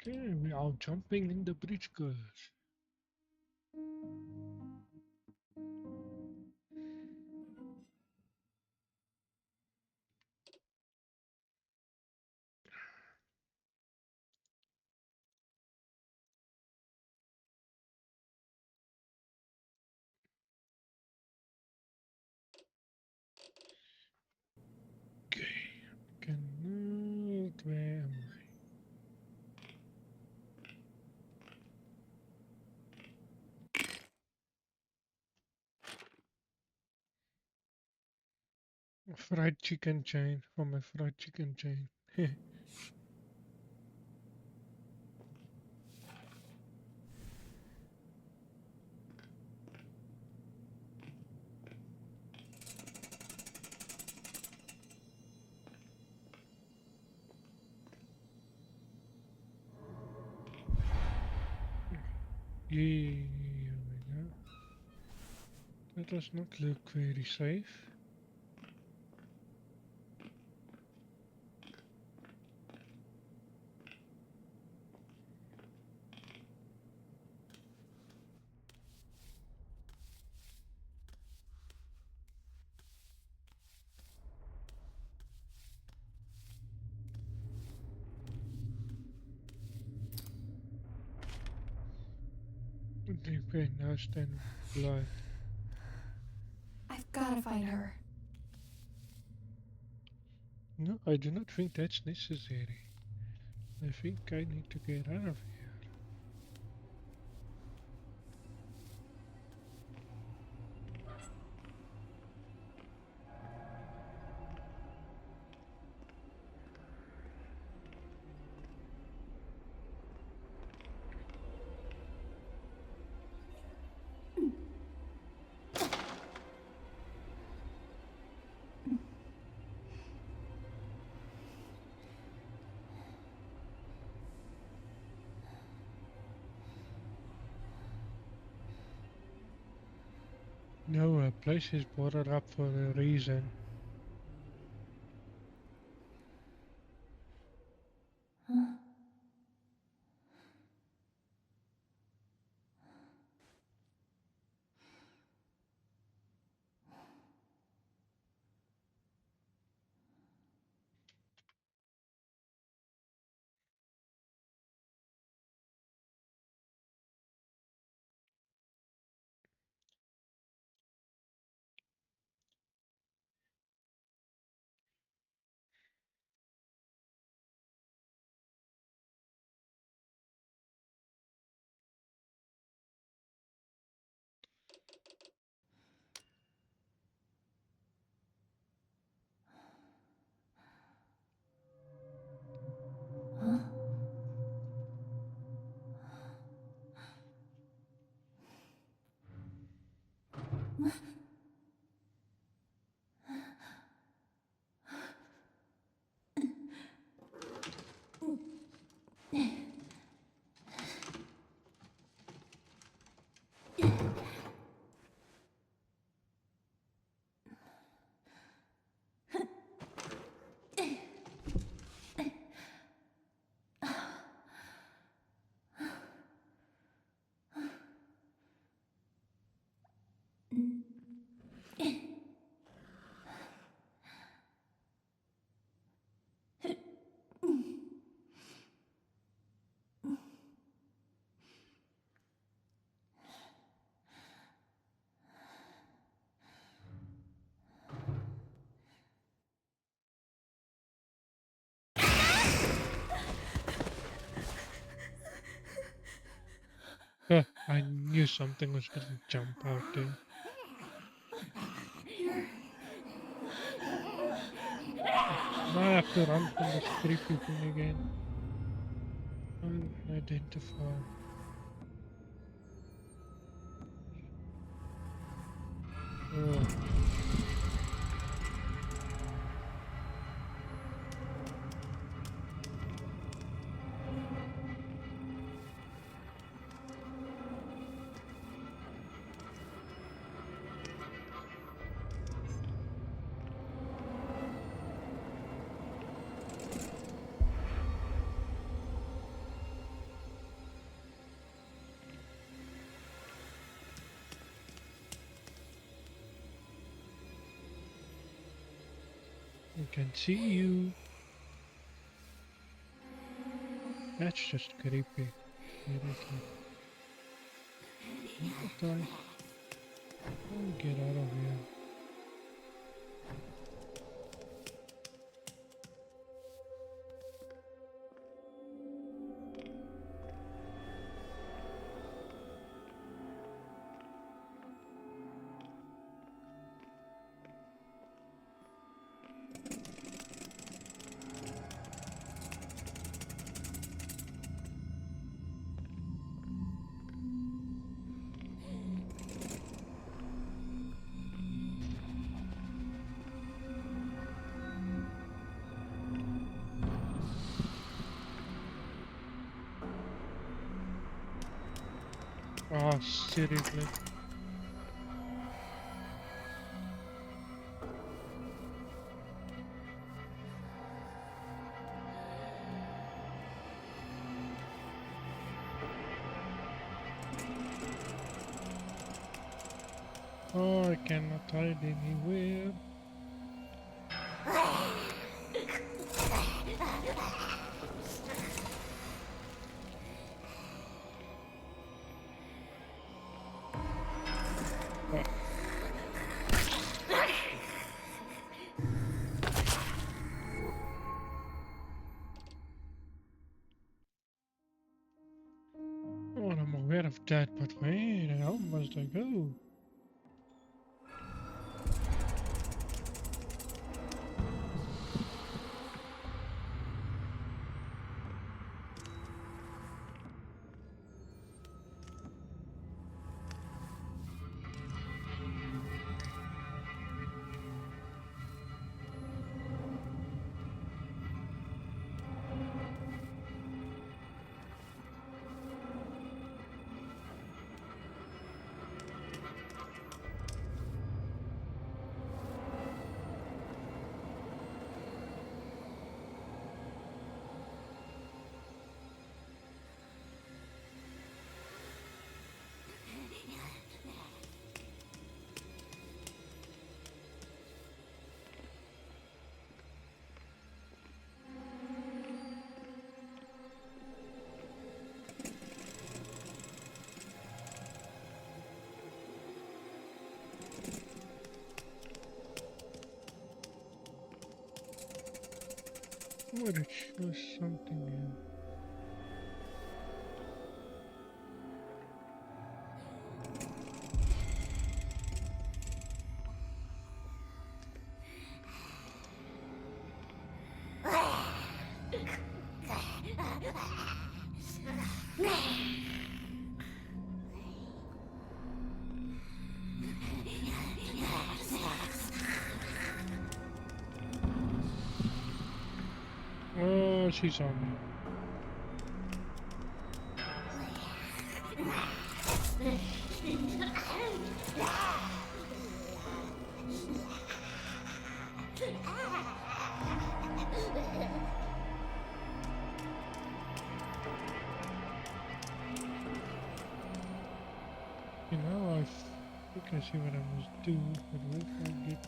Okay, we are jumping in the bridge, girls. Okay, cannot. Where am I? Fried chicken chain for my fried chicken chain. Here we go. That does not look very safe. Okay, now stand blood. I've gotta find her. No, I do not think that's necessary. I think I need to get out of here. No, a place is boarded up for a reason. I knew something was gonna jump out there. Now I have to run from this creepy thing again. Unidentified. Oh, I can see you. That's just creepy. Seriously. What the time? Get out of here. Oh, seriously. Oh, I cannot hide anywhere. Oh. Oh, I'm aware of that, but wait, how must I go? What it shows something here. Oh, she's on me. You know, I think I see what I must do, but what if I get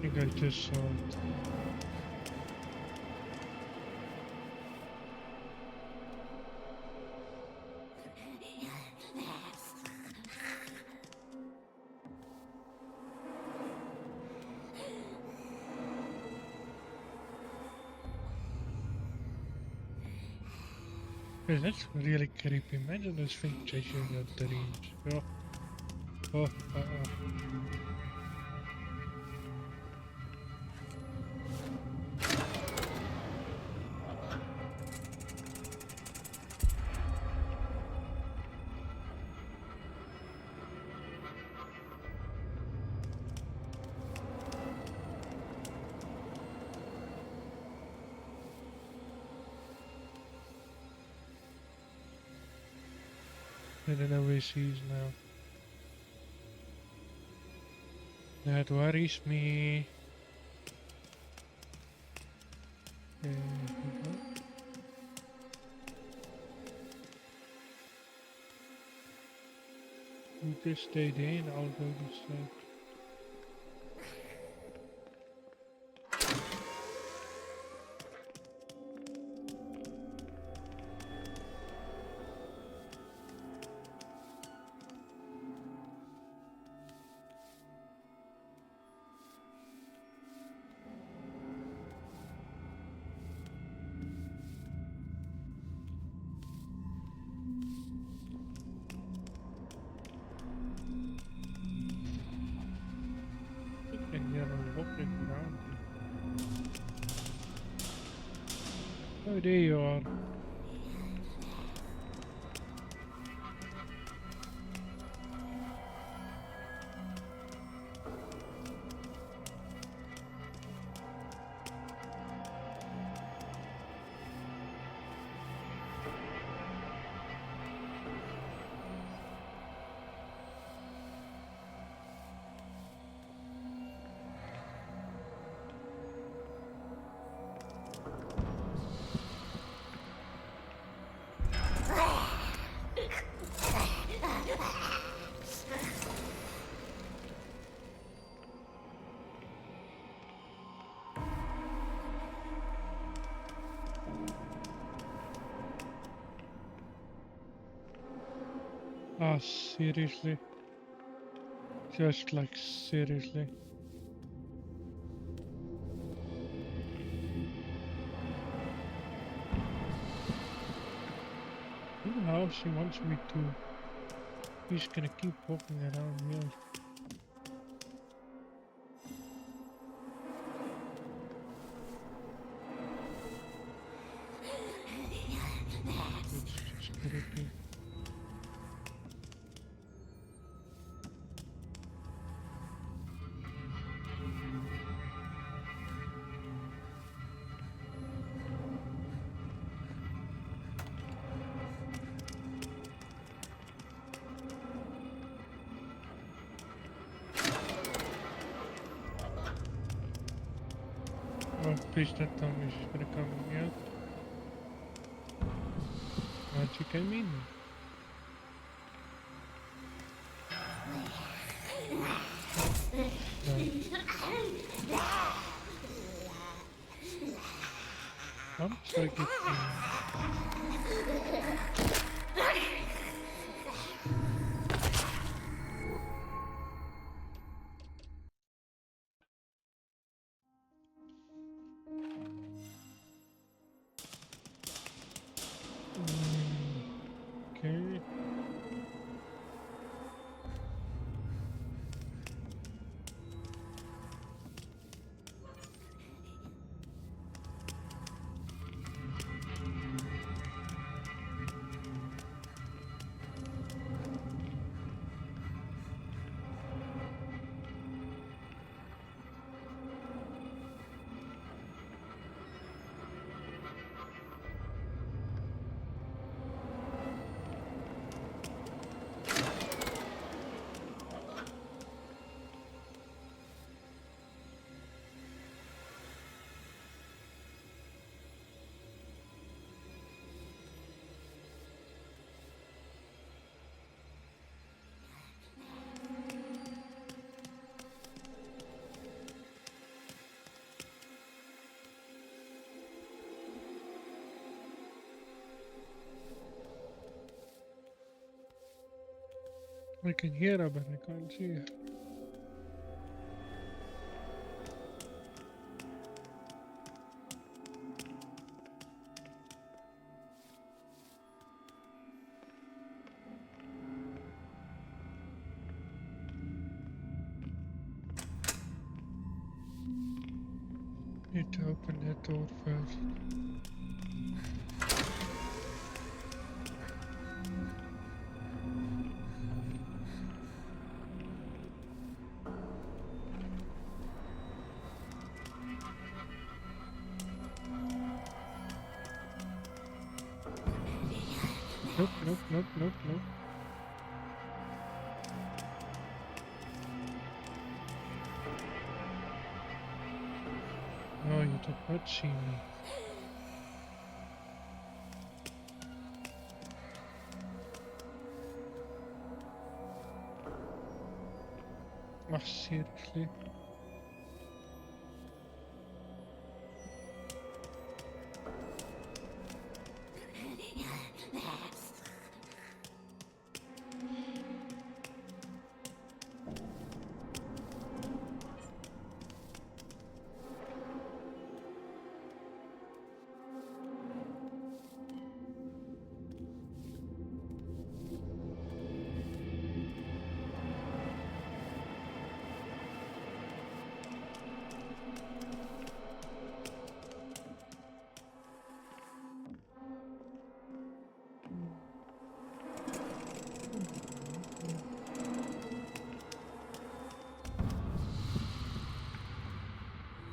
I think I just saw it. Yeah, that's really creepy. Imagine this thing chasing you at the range. Oh. I don't know where she is now. That worries me. Okay, you just stay there and I'll go this side. And you're walking around here. Oh, there you are. Ah, seriously? Just like seriously? You know how she wants me to. He's gonna keep walking around here. Just get it in. Oh, please don't tell me she's gonna come in here. How'd she come in? No. I'm so good. Okay. I can hear her, but I can't see her. Need to open that door first. Nope, nope, nope, nope, nope. aiuto faccini. Ah, seriously?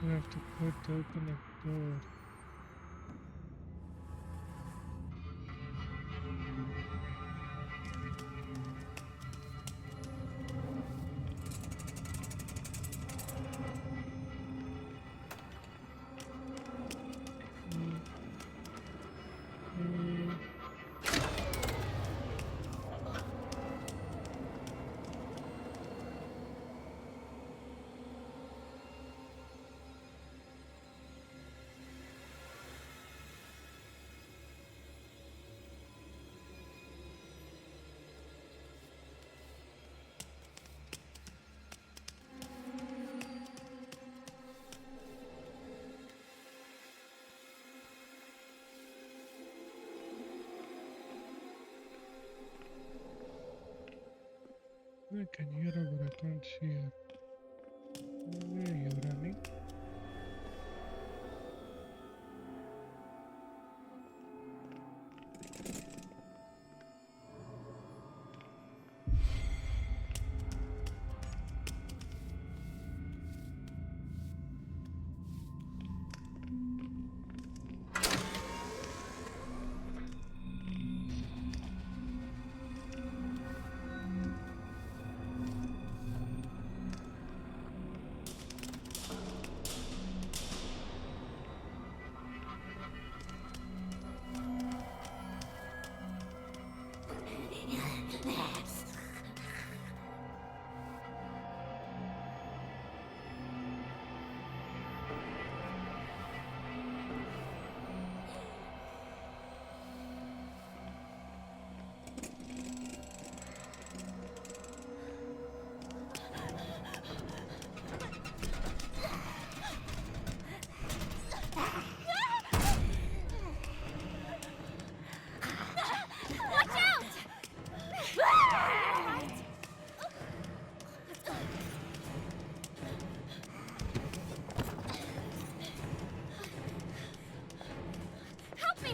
You have to put open the door. I can hear her, but I can't see her. Where are you running? Help me!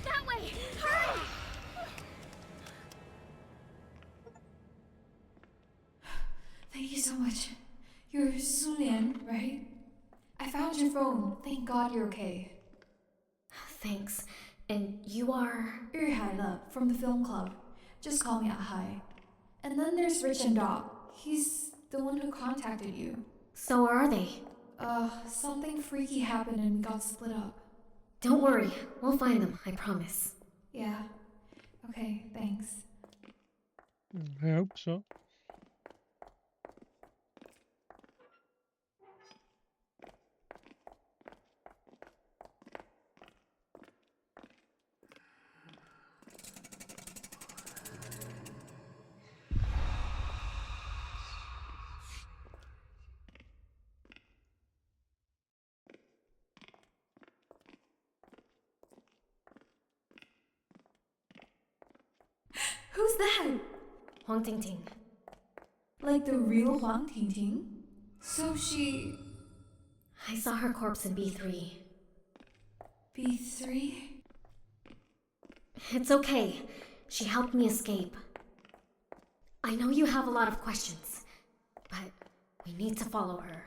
That way! Hurry! Thank you so much. You're Su Lian, right? I found your phone. Thank God you're okay. Thanks. And you are... 日海了 from the film club. Just call me at Hai. And then there's Rich and Doc. He's the one who contacted you. So where are they? Something freaky happened and we got split up. Don't worry. We'll find them, I promise. Yeah. Okay, thanks. I hope so. Who's that? Huang Tingting. Like the real Huang Tingting? So she... I saw her corpse in B3. B3? It's okay. She helped me escape. I know you have a lot of questions, but we need to follow her.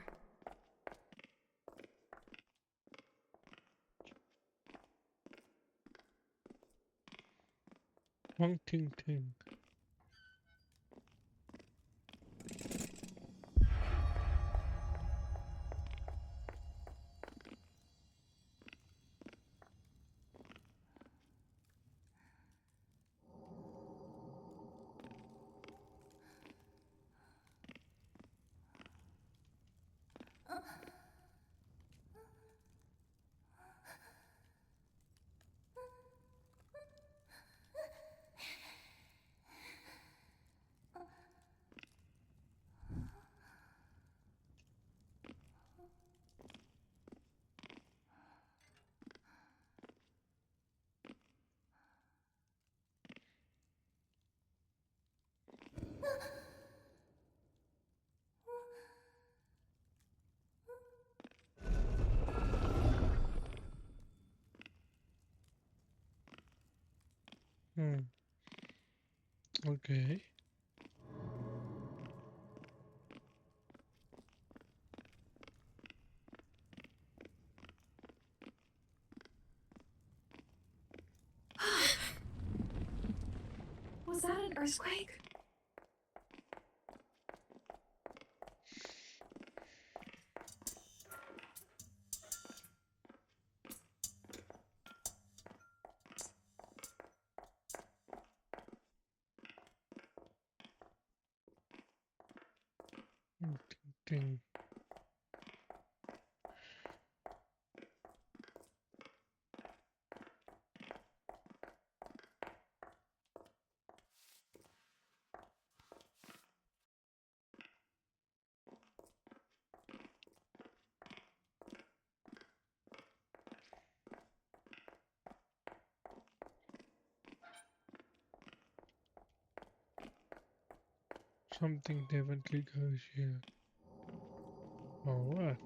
Wang Ting Ting. Okay. Was that an earthquake? Ting Ting. Something definitely goes here. Or what?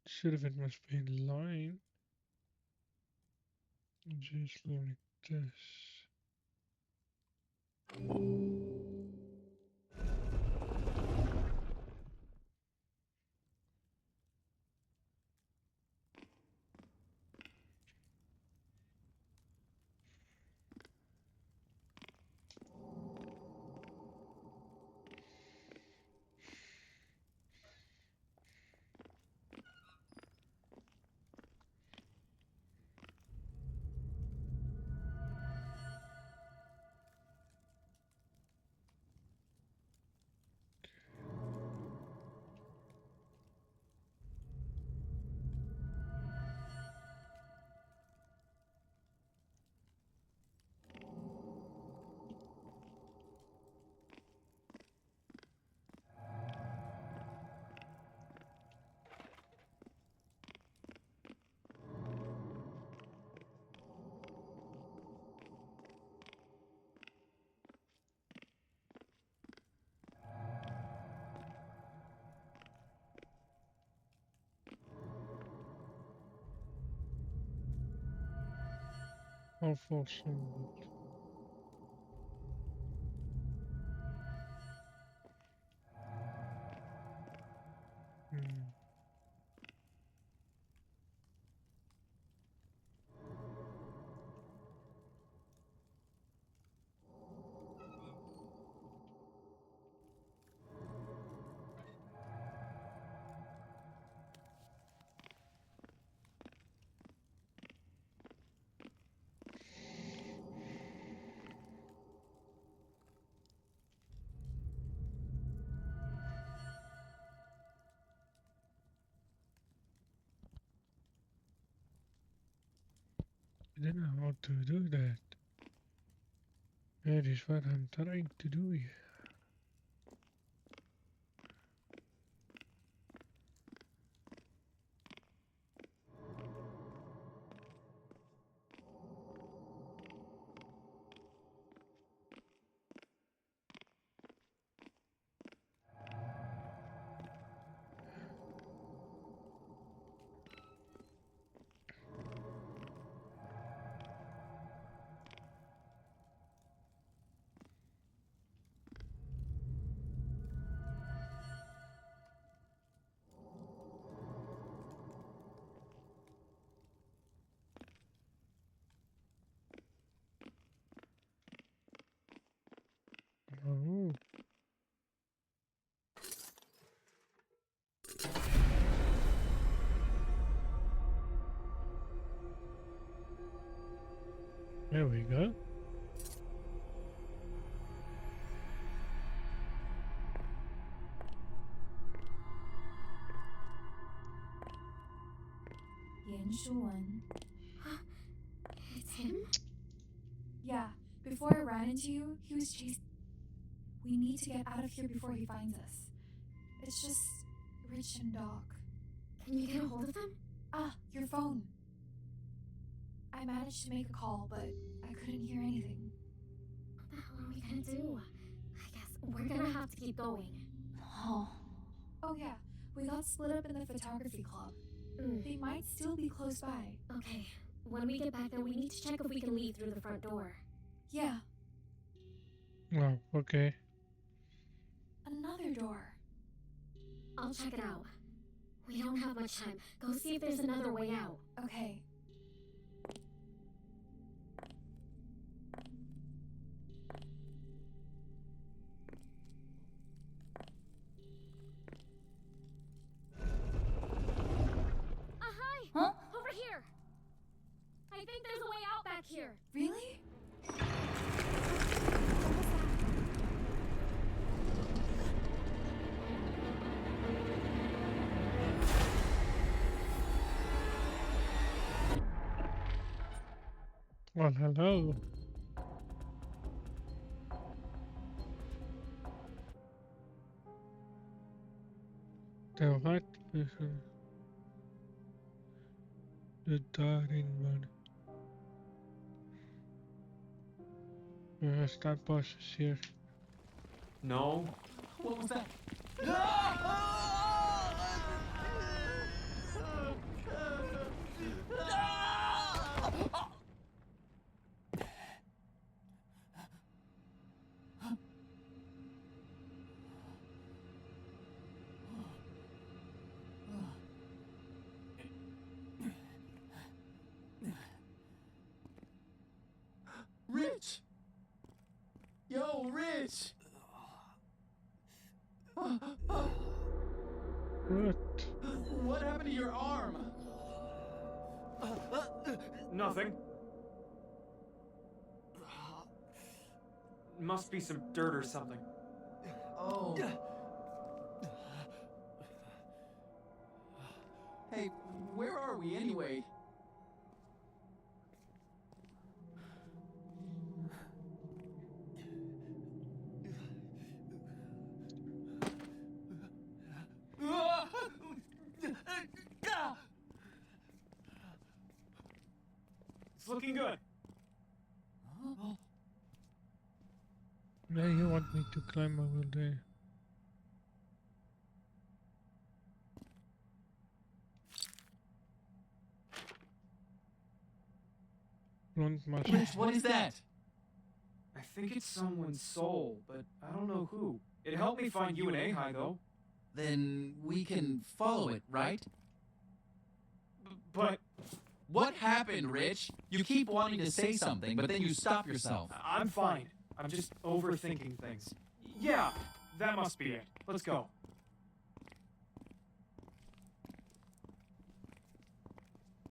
Should have, it must be in line. Just like this. Awful symbol. I don't know how to do that. That is what I'm trying to do here. There we go. Yan Shuwen. It's him? Yeah, before I ran into you, he was chasing. We need to get out of here before he finds us. It's just Rich and Doc. Can you get a hold of them? Ah, your phone. I managed to make a call, but I couldn't hear anything. What the hell are we gonna do? I guess we're gonna have to keep going. Oh. Oh yeah, we got split up in the photography club. They might still be close by. Okay, when we get back there, we need to check if we can leave through the front door. Yeah, Oh, okay. another door. I'll check it out. We don't have much time. Go see if there's another way out. Okay. Hi! Huh? Over here! I think there's a way out back here. Really? Well, hello. The right person. The Daring one. Start process here. No. What was that? Rich! Yo, Rich! What? What happened to your arm? Nothing. Must be some dirt or something. Oh. Hey, where are we anyway? It's looking good. Now you want me to climb over there. Front muscle. Rich, what is that? I think it's someone's soul, but I don't know who. It helped me find you and Ahai, though. Then we can follow it, right? But What happened, Rich? You keep wanting to say something, but then you stop yourself. I'm fine. I'm just overthinking things. Yeah, that must be it. Let's go.